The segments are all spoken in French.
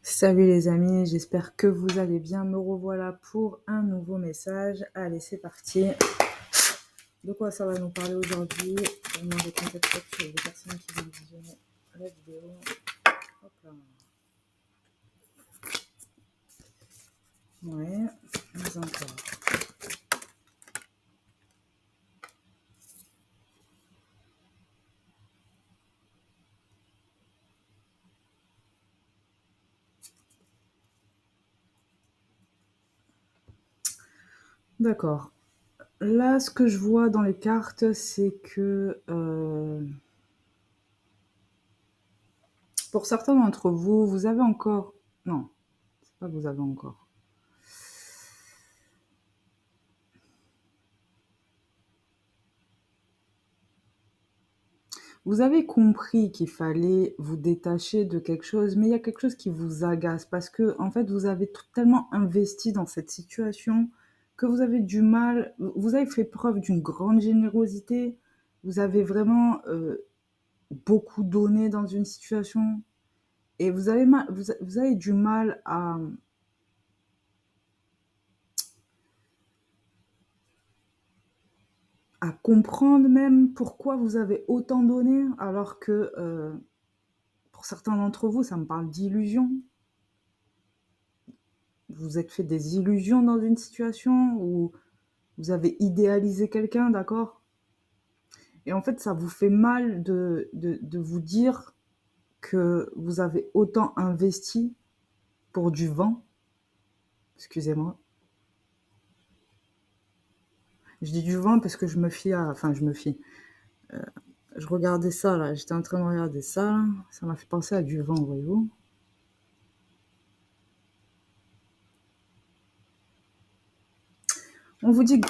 Salut les amis, j'espère que vous allez bien. Me revoilà pour un nouveau message. Allez, c'est parti. De quoi ça va nous parler aujourd'hui? Vraiment des concepts sur les personnes qui vont visionner la vidéo. Hop là. Ouais, mais encore. D'accord. Là, ce que je vois dans les cartes, c'est que pour certains d'entre vous, vous avez encore... Non, c'est pas vous avez encore. Vous avez compris qu'il fallait vous détacher de quelque chose, mais il y a quelque chose qui vous agace parce que, en fait, vous avez tellement investi dans cette situation que vous avez du mal, vous avez fait preuve d'une grande générosité, vous avez vraiment beaucoup donné dans une situation et vous avez du mal à comprendre même pourquoi vous avez autant donné alors que pour certains d'entre vous, ça me parle d'illusion. Vous êtes fait des illusions dans une situation où vous avez idéalisé quelqu'un, d'accord? Et en fait, ça vous fait mal de vous dire que vous avez autant investi pour du vent. Excusez-moi. Je dis du vent parce que je me fie à... Enfin, je me fie. Je regardais ça, là. J'étais en train de regarder ça. Là. Ça m'a fait penser à du vent, voyez-vous. On vous dit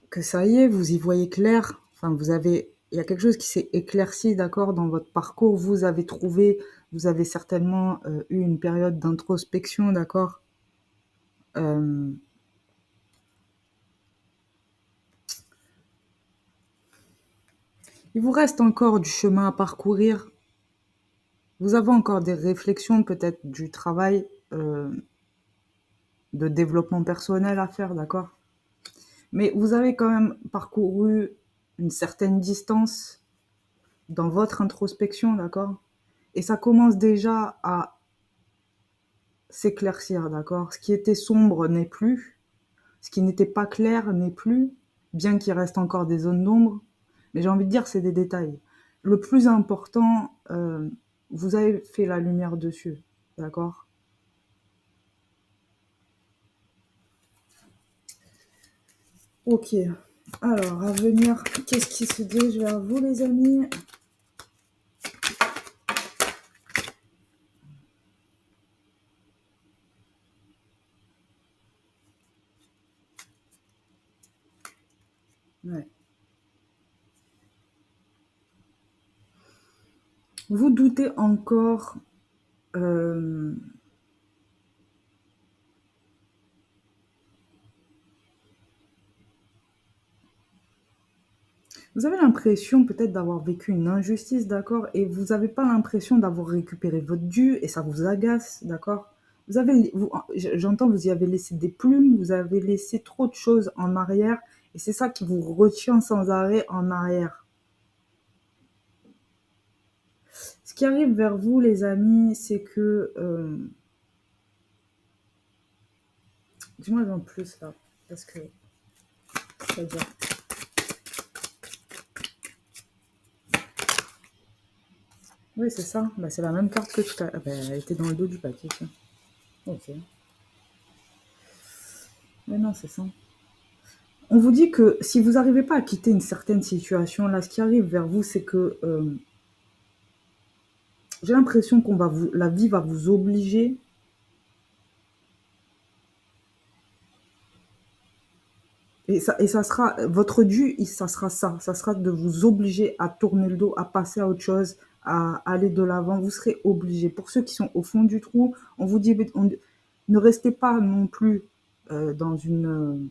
que ça y est, vous y voyez clair. Enfin, il y a quelque chose qui s'est éclairci, d'accord, dans votre parcours. Vous avez trouvé, vous avez certainement eu une période d'introspection, d'accord. Euh, il vous reste encore du chemin à parcourir. Vous avez encore des réflexions, peut-être du travail de développement personnel à faire, d'accord. Mais vous avez quand même parcouru une certaine distance dans votre introspection, d'accord. Et ça commence déjà à s'éclaircir, d'accord? Ce qui était sombre n'est plus, ce qui n'était pas clair n'est plus, bien qu'il reste encore des zones d'ombre, mais j'ai envie de dire c'est des détails. Le plus important, vous avez fait la lumière dessus, d'accord? Ok, alors à venir, qu'est-ce qui se dirige vers vous les amis? Ouais. Vous doutez encore vous avez l'impression peut-être d'avoir vécu une injustice, d'accord, et vous n'avez pas l'impression d'avoir récupéré votre dû, et ça vous agace, d'accord. J'entends, vous y avez laissé des plumes, vous avez laissé trop de choses en arrière, et c'est ça qui vous retient sans arrêt en arrière. Ce qui arrive vers vous, les amis, c'est que... dis-moi en plus, là, parce que... C'est-à-dire... Oui, c'est ça. Bah, c'est la même carte que tout à l'heure. Bah, elle était dans le dos du paquet, tiens. Ok. Mais non, c'est ça. On vous dit que si vous n'arrivez pas à quitter une certaine situation, là, ce qui arrive vers vous, c'est que j'ai l'impression la vie va vous obliger, et ça sera, votre dû, ça sera ça sera de vous obliger à tourner le dos, à passer à autre chose, à aller de l'avant, vous serez obligé. Pour ceux qui sont au fond du trou, on vous dit, ne restez pas non plus dans une...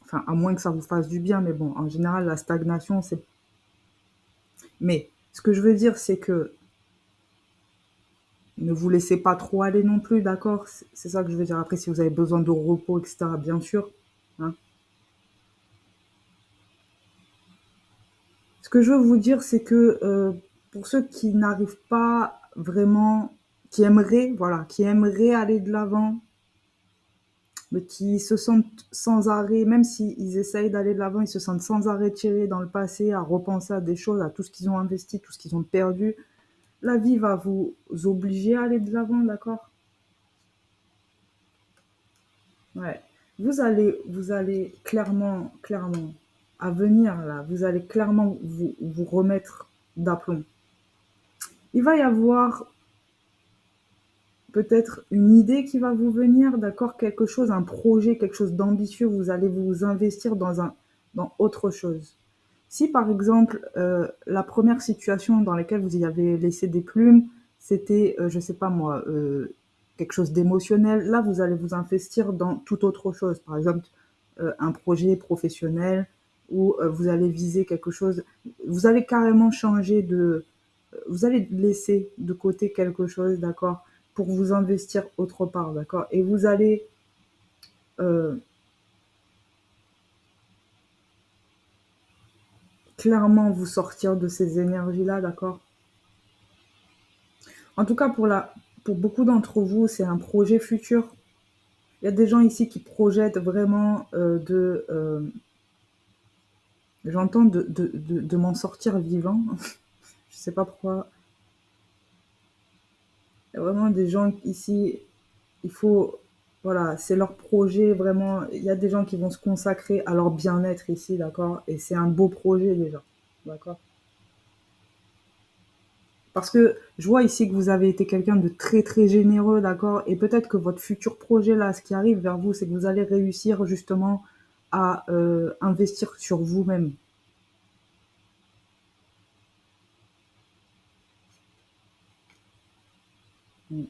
enfin, à moins que ça vous fasse du bien, mais bon, en général, la stagnation, c'est... Mais ce que je veux dire, c'est que Ne vous laissez pas trop aller non plus, d'accord? C'est ça que je veux dire. Après, si vous avez besoin de repos, etc., bien sûr, hein. Ce que je veux vous dire, c'est que pour ceux qui n'arrivent pas vraiment, qui aimeraient, voilà, qui aimeraient aller de l'avant, mais qui se sentent sans arrêt, même s'ils essayent d'aller de l'avant, ils se sentent sans arrêt tirés dans le passé, à repenser à des choses, à tout ce qu'ils ont investi, tout ce qu'ils ont perdu. La vie va vous obliger à aller de l'avant, d'accord? Ouais. Vous allez clairement, à venir là, vous allez clairement vous remettre d'aplomb. Il va y avoir peut-être une idée qui va vous venir, d'accord? Quelque chose, un projet, quelque chose d'ambitieux, vous allez vous investir dans autre chose. Si par exemple, la première situation dans laquelle vous y avez laissé des plumes, c'était, je sais pas moi, quelque chose d'émotionnel, là vous allez vous investir dans toute autre chose. Par exemple, un projet professionnel où vous allez viser quelque chose, vous allez carrément changer de, vous allez laisser de côté quelque chose, d'accord, pour vous investir autre part, d'accord, et vous allez euh, clairement vous sortir de ces énergies-là, d'accord. En tout cas, pour beaucoup d'entre vous, c'est un projet futur. Il y a des gens ici qui projettent vraiment j'entends de m'en sortir vivant. Je sais pas pourquoi. Il y a vraiment des gens ici, il faut, voilà, c'est leur projet, vraiment. Il y a des gens qui vont se consacrer à leur bien-être ici, d'accord? Et c'est un beau projet déjà, d'accord? Parce que je vois ici que vous avez été quelqu'un de très très généreux, d'accord? Et peut-être que votre futur projet là, ce qui arrive vers vous, c'est que vous allez réussir justement à investir sur vous-même. Mm.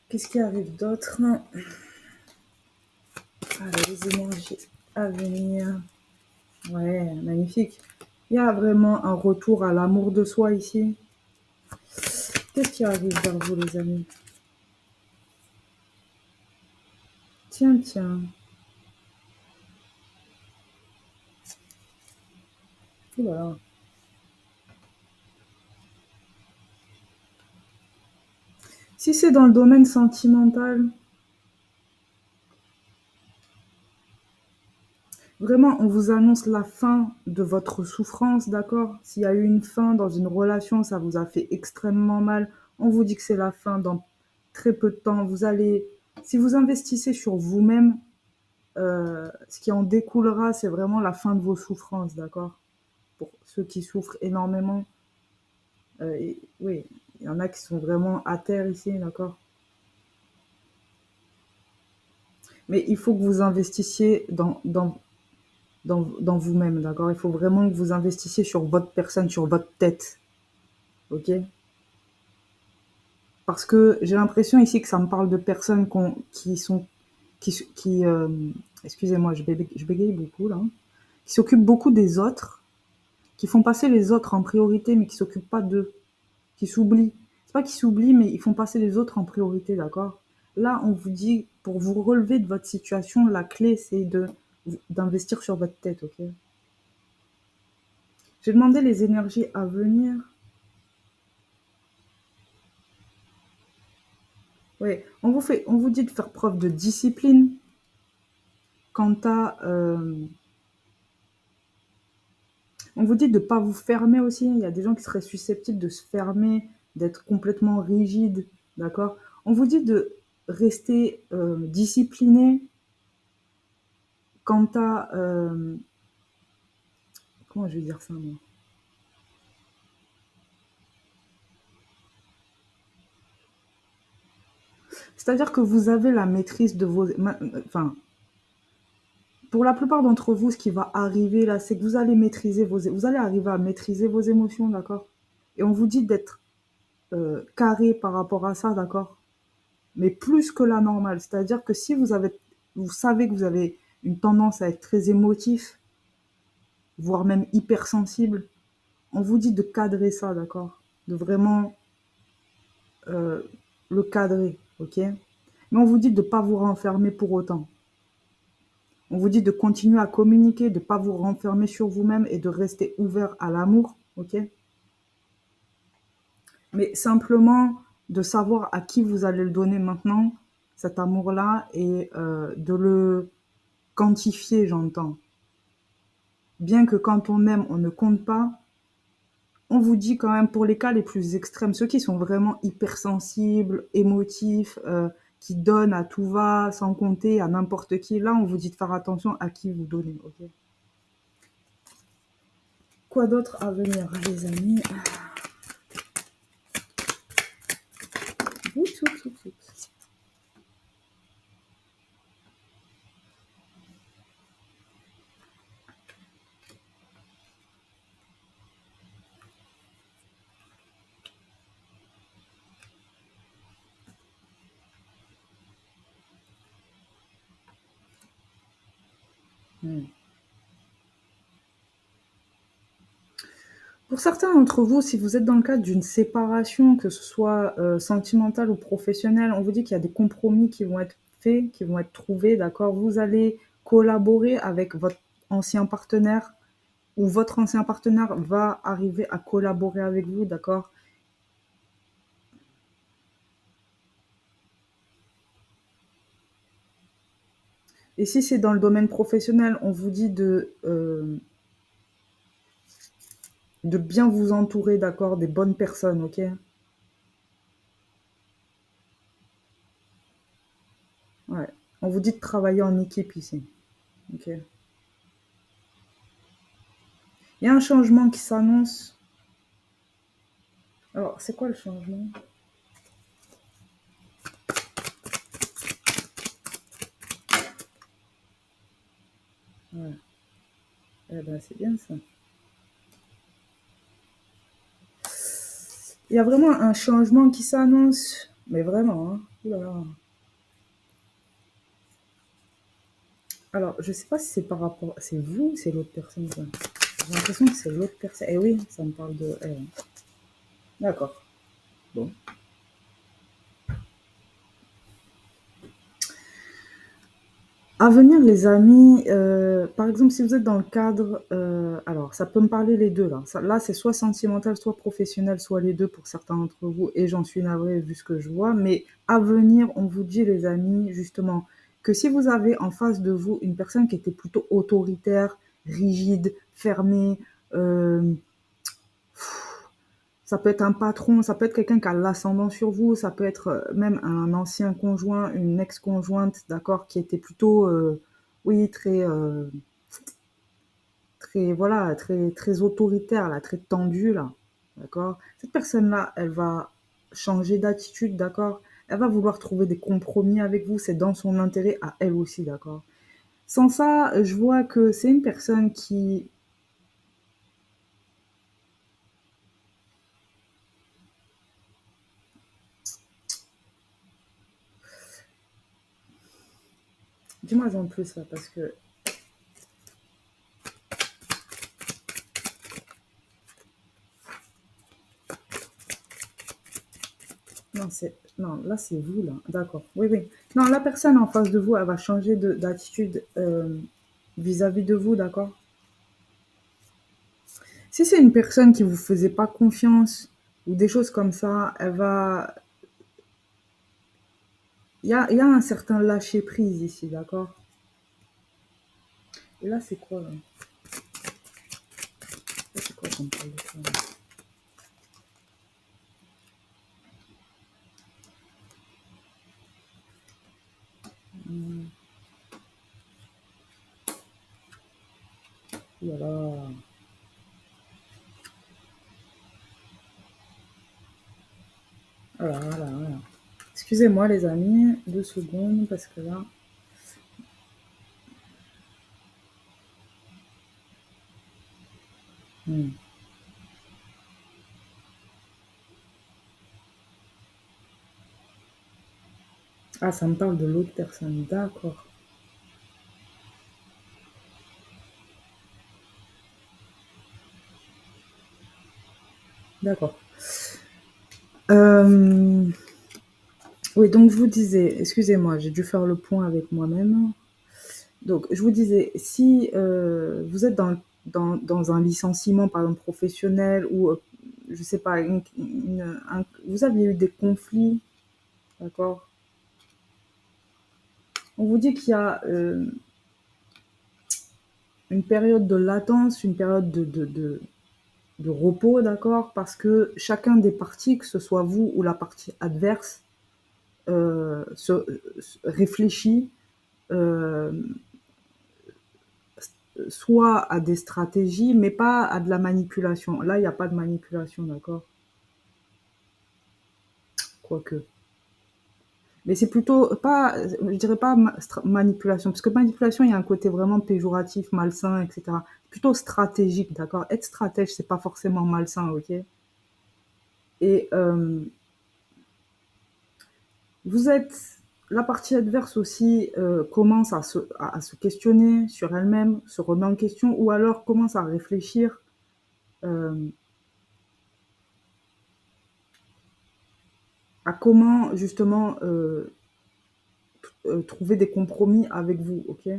Qu'est-ce qui arrive d'autre? Ah, les énergies à venir. Ouais, magnifique. Il y a vraiment un retour à l'amour de soi ici. Qu'est-ce qui arrive vers vous, les amis? Tiens, tiens. Oula. Si c'est dans le domaine sentimental, vraiment, on vous annonce la fin de votre souffrance, d'accord? S'il y a eu une fin dans une relation, ça vous a fait extrêmement mal. On vous dit que c'est la fin dans très peu de temps. Si vous investissez sur vous-même, ce qui en découlera, c'est vraiment la fin de vos souffrances, d'accord? Pour ceux qui souffrent énormément, oui, il y en a qui sont vraiment à terre ici, d'accord? Mais il faut que vous investissiez dans vous-même, d'accord? Il faut vraiment que vous investissiez sur votre personne, sur votre tête, ok? Parce que j'ai l'impression ici que ça me parle de personnes qui sont, qui excusez-moi, je bégaye beaucoup là, hein, qui s'occupent beaucoup des autres, qui font passer les autres en priorité, mais qui s'occupent pas d'eux, qui s'oublient. C'est pas qu'ils s'oublient, mais ils font passer les autres en priorité, d'accord? Là, on vous dit, pour vous relever de votre situation, la clé, c'est d'investir sur votre tête, ok? J'ai demandé les énergies à venir. Oui, on vous dit de faire preuve de discipline quant à, on vous dit de ne pas vous fermer aussi. Il y a des gens qui seraient susceptibles de se fermer, d'être complètement rigides, d'accord? On vous dit de rester discipliné quant à, comment je vais dire ça, moi? C'est-à-dire que vous avez la maîtrise de vos, enfin, pour la plupart d'entre vous, ce qui va arriver là, c'est que vous allez vous allez arriver à maîtriser vos émotions, d'accord? Et on vous dit d'être carré par rapport à ça, d'accord? Mais plus que la normale. C'est-à-dire que si vous savez que vous avez une tendance à être très émotif, voire même hypersensible. On vous dit de cadrer ça, d'accord? De vraiment euh, le cadrer, ok? Mais on vous dit de ne pas vous renfermer pour autant. On vous dit de continuer à communiquer, de ne pas vous renfermer sur vous-même et de rester ouvert à l'amour, ok? Mais simplement de savoir à qui vous allez le donner maintenant, cet amour-là, et de le quantifier, j'entends. Bien que quand on aime, on ne compte pas, on vous dit quand même pour les cas les plus extrêmes, ceux qui sont vraiment hypersensibles, émotifs, qui donnent à tout va, sans compter à n'importe qui, là on vous dit de faire attention à qui vous donnez, ok? Quoi d'autre à venir, les amis? Oups, oups, oups, oups. Hmm. Pour certains d'entre vous, si vous êtes dans le cadre d'une séparation, que ce soit sentimentale ou professionnelle, on vous dit qu'il y a des compromis qui vont être faits, qui vont être trouvés, d'accord? Vous allez collaborer avec votre ancien partenaire ou votre ancien partenaire va arriver à collaborer avec vous, d'accord? Et si c'est dans le domaine professionnel, on vous dit de bien vous entourer, d'accord, des bonnes personnes, ok? Ouais. On vous dit de travailler en équipe ici, ok? Il y a un changement qui s'annonce. Alors, c'est quoi le changement? Ouais. Eh ben, c'est bien ça. Il y a vraiment un changement qui s'annonce. Mais vraiment, hein. Ouh là là. Alors, je sais pas si c'est par rapport. C'est vous ou c'est l'autre personne, ça? J'ai l'impression que c'est l'autre personne. Eh oui, ça me parle de elle. D'accord. Bon. À venir, les amis, par exemple, si vous êtes dans le cadre, alors ça peut me parler les deux là. Là, c'est soit sentimental, soit professionnel, soit les deux pour certains d'entre vous, et j'en suis navrée vu ce que je vois. Mais à venir, on vous dit, les amis, justement, que si vous avez en face de vous une personne qui était plutôt autoritaire, rigide, fermée, euh, ça peut être un patron, ça peut être quelqu'un qui a l'ascendant sur vous, ça peut être même un ancien conjoint, une ex-conjointe, d'accord, qui était plutôt, oui, très, voilà, très autoritaire, là, très tendue, là, d'accord. Cette personne-là, elle va changer d'attitude, d'accord. Elle va vouloir trouver des compromis avec vous, c'est dans son intérêt à elle aussi, d'accord. Sans ça, je vois que c'est une personne qui... Dis-moi en plus, là, parce que... Non, non, là, c'est vous, là. D'accord. Oui, oui. Non, la personne en face de vous, elle va changer d'attitude vis-à-vis de vous, d'accord? Si c'est une personne qui vous faisait pas confiance ou des choses comme ça, elle va... il y a un certain lâcher-prise ici, d'accord? Et là, c'est quoi, là? Là, c'est quoi qu'on parle de ça, là? Voilà. Voilà, voilà, voilà. Excusez-moi, les amis, 2 secondes, parce que là... Hmm. Ah, ça me parle de l'autre personne, d'accord. D'accord. Euh, Oui, donc je vous disais, excusez-moi, j'ai dû faire le point avec moi-même. Donc, je vous disais, si vous êtes dans un licenciement, par exemple, professionnel, ou, je sais pas, vous aviez eu des conflits, d'accord? On vous dit qu'il y a une période de latence, une période de repos, d'accord? Parce que chacun des parties, que ce soit vous ou la partie adverse, réfléchit euh, soit à des stratégies, mais pas à de la manipulation. Là, il n'y a pas de manipulation, d'accord? Quoique. Mais c'est plutôt pas, je dirais pas manipulation, parce que manipulation, il y a un côté vraiment péjoratif, malsain, etc. Plutôt stratégique, d'accord? Être stratège, c'est pas forcément malsain, ok? Et vous êtes, la partie adverse aussi commence à se questionner sur elle-même, se remet en question, ou alors commence à réfléchir euh, à comment justement trouver des compromis avec vous, ok?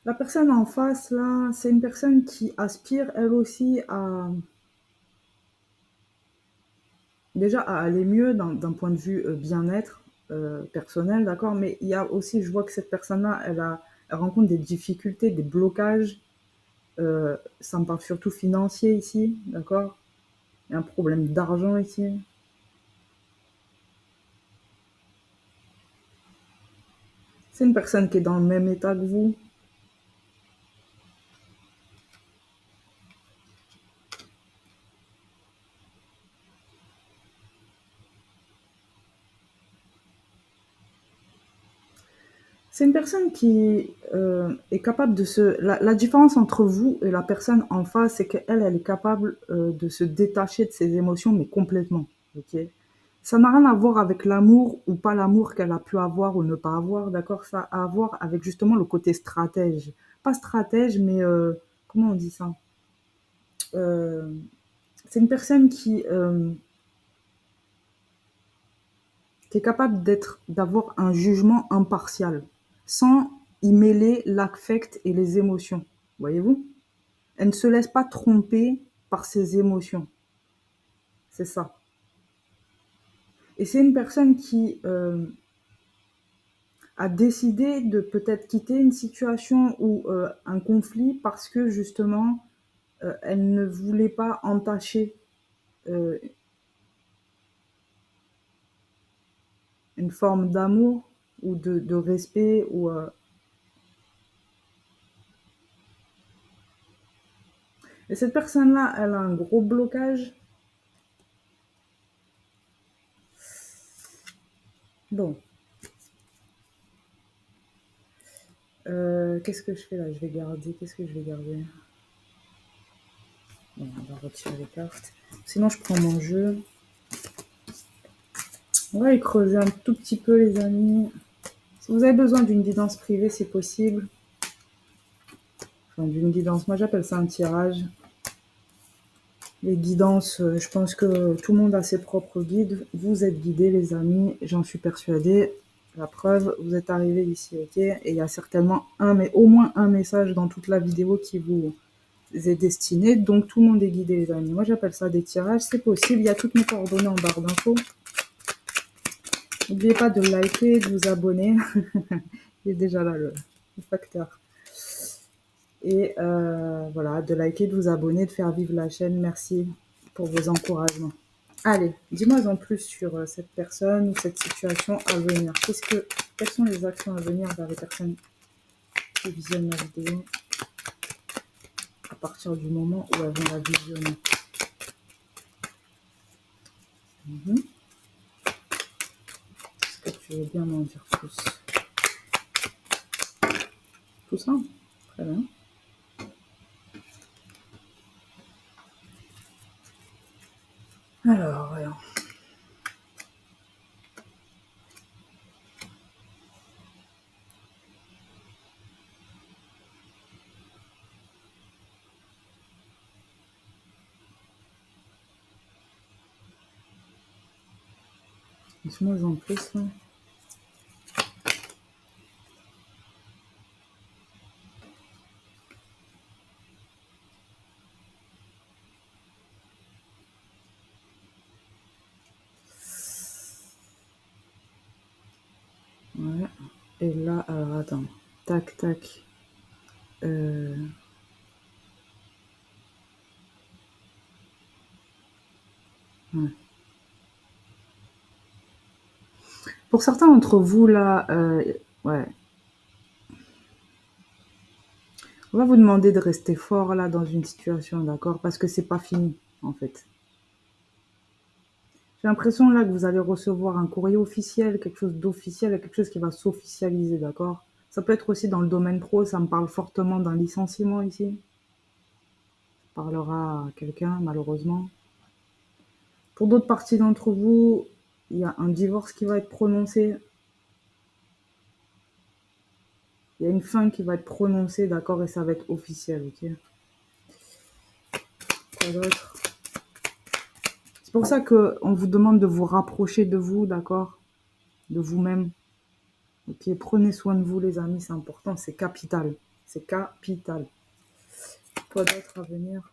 La personne en face, là, c'est une personne qui aspire, elle aussi, à déjà à aller mieux d'un point de vue bien-être personnel, d'accord? Mais il y a aussi, je vois que cette personne-là, elle rencontre des difficultés, des blocages. Ça me parle surtout financier ici, d'accord? Il y a un problème d'argent ici. C'est une personne qui est dans le même état que vous. C'est une personne qui est capable de se... La différence entre vous et la personne en face, c'est qu'elle, elle est capable de se détacher de ses émotions, mais complètement. Ok. Ça n'a rien à voir avec l'amour ou pas l'amour qu'elle a pu avoir ou ne pas avoir, d'accord? Ça a à voir avec justement le côté stratège. Pas stratège, mais comment on dit ça? Euh, c'est une personne qui est capable d'avoir un jugement impartial, sans y mêler l'affect et les émotions. Voyez-vous? Elle ne se laisse pas tromper par ses émotions. C'est ça. Et c'est une personne qui a décidé de peut-être quitter une situation ou un conflit parce que justement, elle ne voulait pas entacher euh, une forme d'amour ou de respect. Et cette personne-là, elle a un gros blocage. Bon, qu'est-ce que je fais là? Je vais garder. Qu'est-ce que je vais garder? Bon, on va retirer les cartes. Sinon, je prends mon jeu. On va y creuser un tout petit peu, les amis. Si vous avez besoin d'une guidance privée, c'est possible. Enfin, d'une guidance, moi j'appelle ça un tirage. Les guidances, je pense que tout le monde a ses propres guides. Vous êtes guidés, les amis, j'en suis persuadée. La preuve, vous êtes arrivés ici, ok? Et il y a certainement mais au moins un message dans toute la vidéo qui vous est destiné. Donc tout le monde est guidé, les amis. Moi j'appelle ça des tirages, c'est possible. Il y a toutes mes coordonnées en barre d'infos. N'oubliez pas de liker, de vous abonner. Il est déjà là le facteur. Et voilà, de liker, de vous abonner, de faire vivre la chaîne. Merci pour vos encouragements. Allez, dis-moi en plus sur cette personne ou cette situation à venir. Quelles sont les actions à venir vers les personnes qui visionnent la vidéo à partir du moment où elles vont la visionner? Mhm. Est-ce que tu veux bien m'en dire plus? Tout ça? Très bien. Alors, Laisse-moi en plus, là. Ouais. Et là, alors attends. Tac, tac. Euh, ouais. Pour certains d'entre vous, là, ouais, on va vous demander de rester fort, là, dans une situation, d'accord? Parce que c'est pas fini, en fait. J'ai l'impression, là, que vous allez recevoir un courrier officiel, quelque chose d'officiel, quelque chose qui va s'officialiser, d'accord? Ça peut être aussi dans le domaine pro, ça me parle fortement d'un licenciement ici. Ça parlera à quelqu'un, malheureusement. Pour d'autres parties d'entre vous, il y a un divorce qui va être prononcé. Il y a une fin qui va être prononcée, d'accord, et ça va être officiel, ok? Quoi d'autre? C'est pour ça qu'on vous demande de vous rapprocher de vous, d'accord? De vous-même. Ok, prenez soin de vous, les amis, c'est important, c'est capital. C'est capital. Quoi d'autre à venir?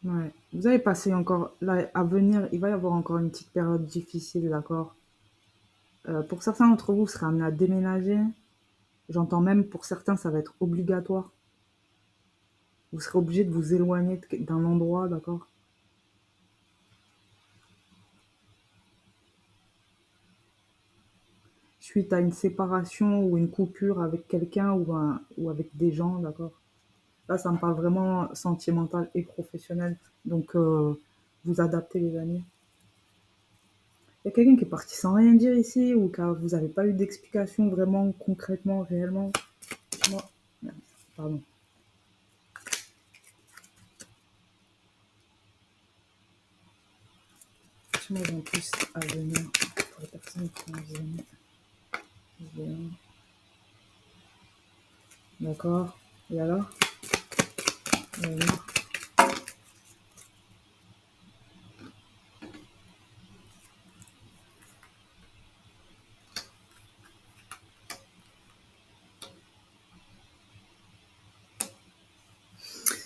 Ouais. Vous avez passé encore, là, à venir, il va y avoir encore une petite période difficile, d'accord? Pour certains d'entre vous, vous serez amenés à déménager. J'entends même pour certains, ça va être obligatoire. Vous serez obligé de vous éloigner d'un endroit, d'accord? Suite à une séparation ou une coupure avec quelqu'un ou avec des gens, d'accord? Là, ça me parle vraiment sentimental et professionnel. Donc, vous adaptez, les amis. Il y a quelqu'un qui est parti sans rien dire ici ou que vous n'avez pas eu d'explication vraiment, concrètement, réellement? Moi, pardon. Moi, en plus, à venir pour les personnes qui viennent. D'accord. Et alors? Et alors.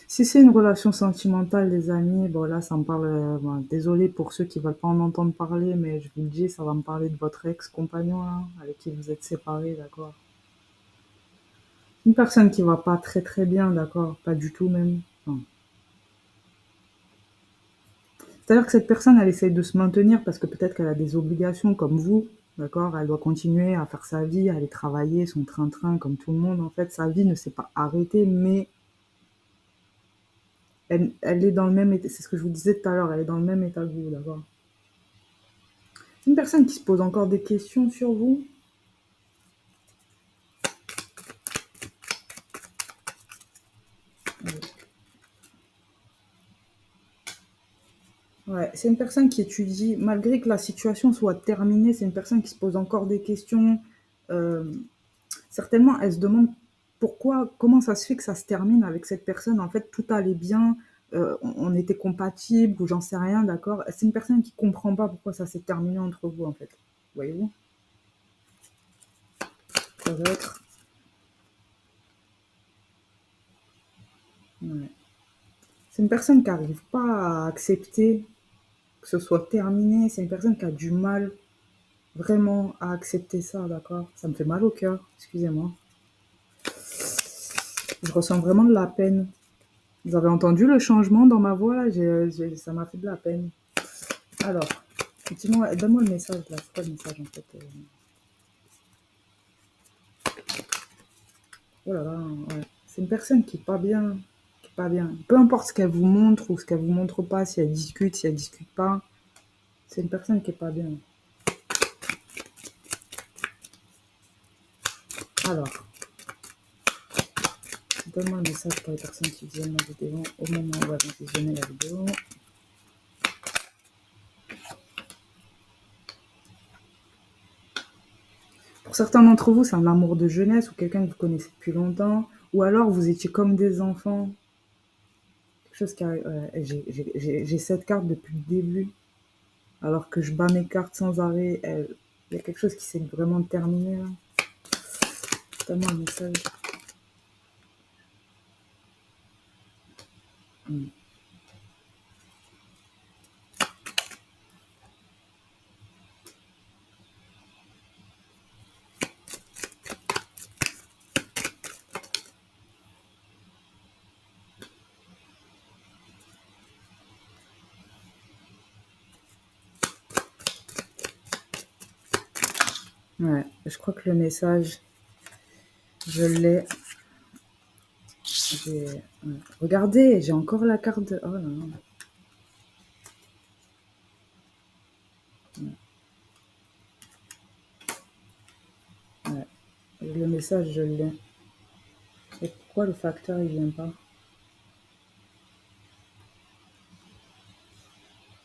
Si c'est une relation sentimentale, les amis, bon là, ça me parle. Bon, désolé pour ceux qui veulent pas en entendre parler, mais je vous le dis, ça va me parler de votre ex-compagnon, là, avec qui vous êtes séparés, d'accord? Une personne qui va pas très très bien, d'accord? Pas du tout même. Enfin, c'est-à-dire que cette personne, elle essaye de se maintenir parce que peut-être qu'elle a des obligations comme vous, d'accord? Elle doit continuer à faire sa vie, à aller travailler, son train-train, comme tout le monde, en fait. Sa vie ne s'est pas arrêtée, mais elle est dans le même état. C'est ce que je vous disais tout à l'heure, elle est dans le même état que vous, d'accord? C'est une personne qui se pose encore des questions sur vous. Ouais, c'est une personne qui étudie, malgré que la situation soit terminée, c'est une personne qui se pose encore des questions. Euh, Certainement, elle se demande pourquoi, comment ça se fait que ça se termine avec cette personne. En fait, tout allait bien, on était compatibles ou j'en sais rien, d'accord? C'est une personne qui comprend pas pourquoi ça s'est terminé entre vous, en fait. Voyez-vous? Ça va être. Ouais. C'est une personne qui n'arrive pas à accepter que ce soit terminé. C'est une personne qui a du mal vraiment à accepter ça, d'accord? Ça me fait mal au cœur, excusez-moi. Je ressens vraiment de la peine. Vous avez entendu le changement dans ma voix là? Ça m'a fait de la peine. Alors, dis-moi, donne-moi le message là. C'est quoi le message en fait? Oh là là, ouais. C'est une personne qui est pas bien. Qui est pas bien. Peu importe ce qu'elle vous montre ou ce qu'elle vous montre pas, si elle discute, si elle discute pas, c'est une personne qui est pas bien. Alors, donne-moi un message pour les personnes qui visionnent la vidéo au moment où elles vont visionner la vidéo. Pour certains d'entre vous, c'est un amour de jeunesse ou quelqu'un que vous connaissez depuis longtemps, ou alors vous étiez comme des enfants. Quelque chose qui arrive. Ouais, j'ai cette carte depuis le début, alors que je bats mes cartes sans arrêt. Il y a quelque chose qui s'est vraiment terminé là. Tellement un message. Mm. Ouais, je crois que le message, je l'ai. Ouais. Regardez, j'ai encore la carte de. Oh là là. Ouais. Le message, je l'ai. Et pourquoi le facteur, il vient pas?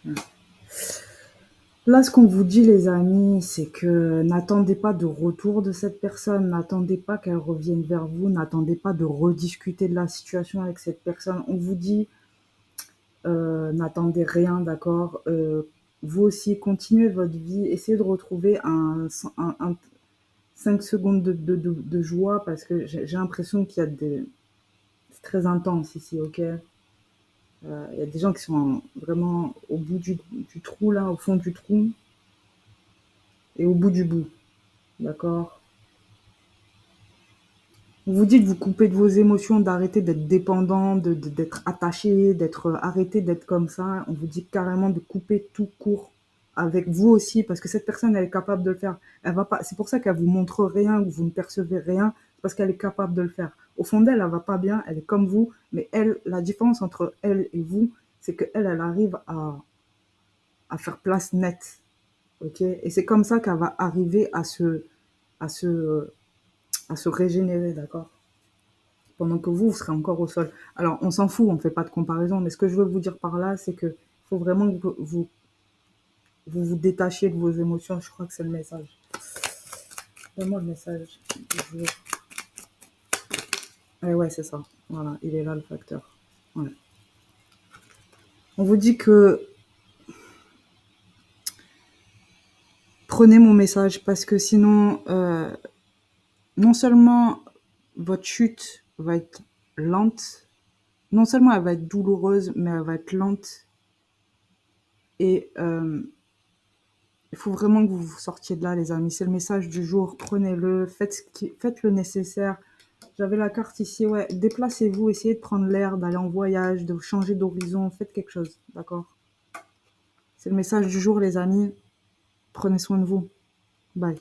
Ouais. Là, ce qu'on vous dit, les amis, c'est que n'attendez pas de retour de cette personne, n'attendez pas qu'elle revienne vers vous, n'attendez pas de rediscuter de la situation avec cette personne. On vous dit, n'attendez rien, d'accord. Vous aussi, continuez votre vie, essayez de retrouver un 5 secondes de joie parce que j'ai l'impression qu'il y a des... C'est très intense ici, ok. Il y a des gens qui sont vraiment au bout du trou, là, au fond du trou, et au bout du bout, d'accord. Vous vous dites, vous coupez de vos émotions, d'arrêter d'être dépendant, d'être attaché, d'être arrêté d'être comme ça. On vous dit carrément de couper tout court avec vous aussi, parce que cette personne, elle est capable de le faire. Elle va pas. C'est pour ça qu'elle vous montre rien, que vous ne percevez rien, parce qu'elle est capable de le faire. Au fond d'elle, elle va pas bien, elle est comme vous, mais elle, la différence entre elle et vous, c'est que elle arrive à faire place nette, ok. Et c'est comme ça qu'elle va arriver à se, à se régénérer, d'accord, pendant que vous serez encore au sol. Alors, on s'en fout, on ne fait pas de comparaison, mais ce que je veux vous dire par là, c'est que faut vraiment que vous détachiez de vos émotions. Je crois que c'est le message. Donne-moi le message du jour. Eh ouais, c'est ça. Voilà, il est là le facteur. Ouais. On vous dit que prenez mon message parce que sinon, non seulement votre chute va être lente, non seulement elle va être douloureuse, mais elle va être lente et il faut vraiment que vous sortiez de là, les amis. C'est le message du jour. Prenez-le, faites le nécessaire. J'avais la carte ici, ouais. Déplacez-vous, essayez de prendre l'air, d'aller en voyage, de changer d'horizon. Faites quelque chose, d'accord? C'est le message du jour, les amis. Prenez soin de vous. Bye.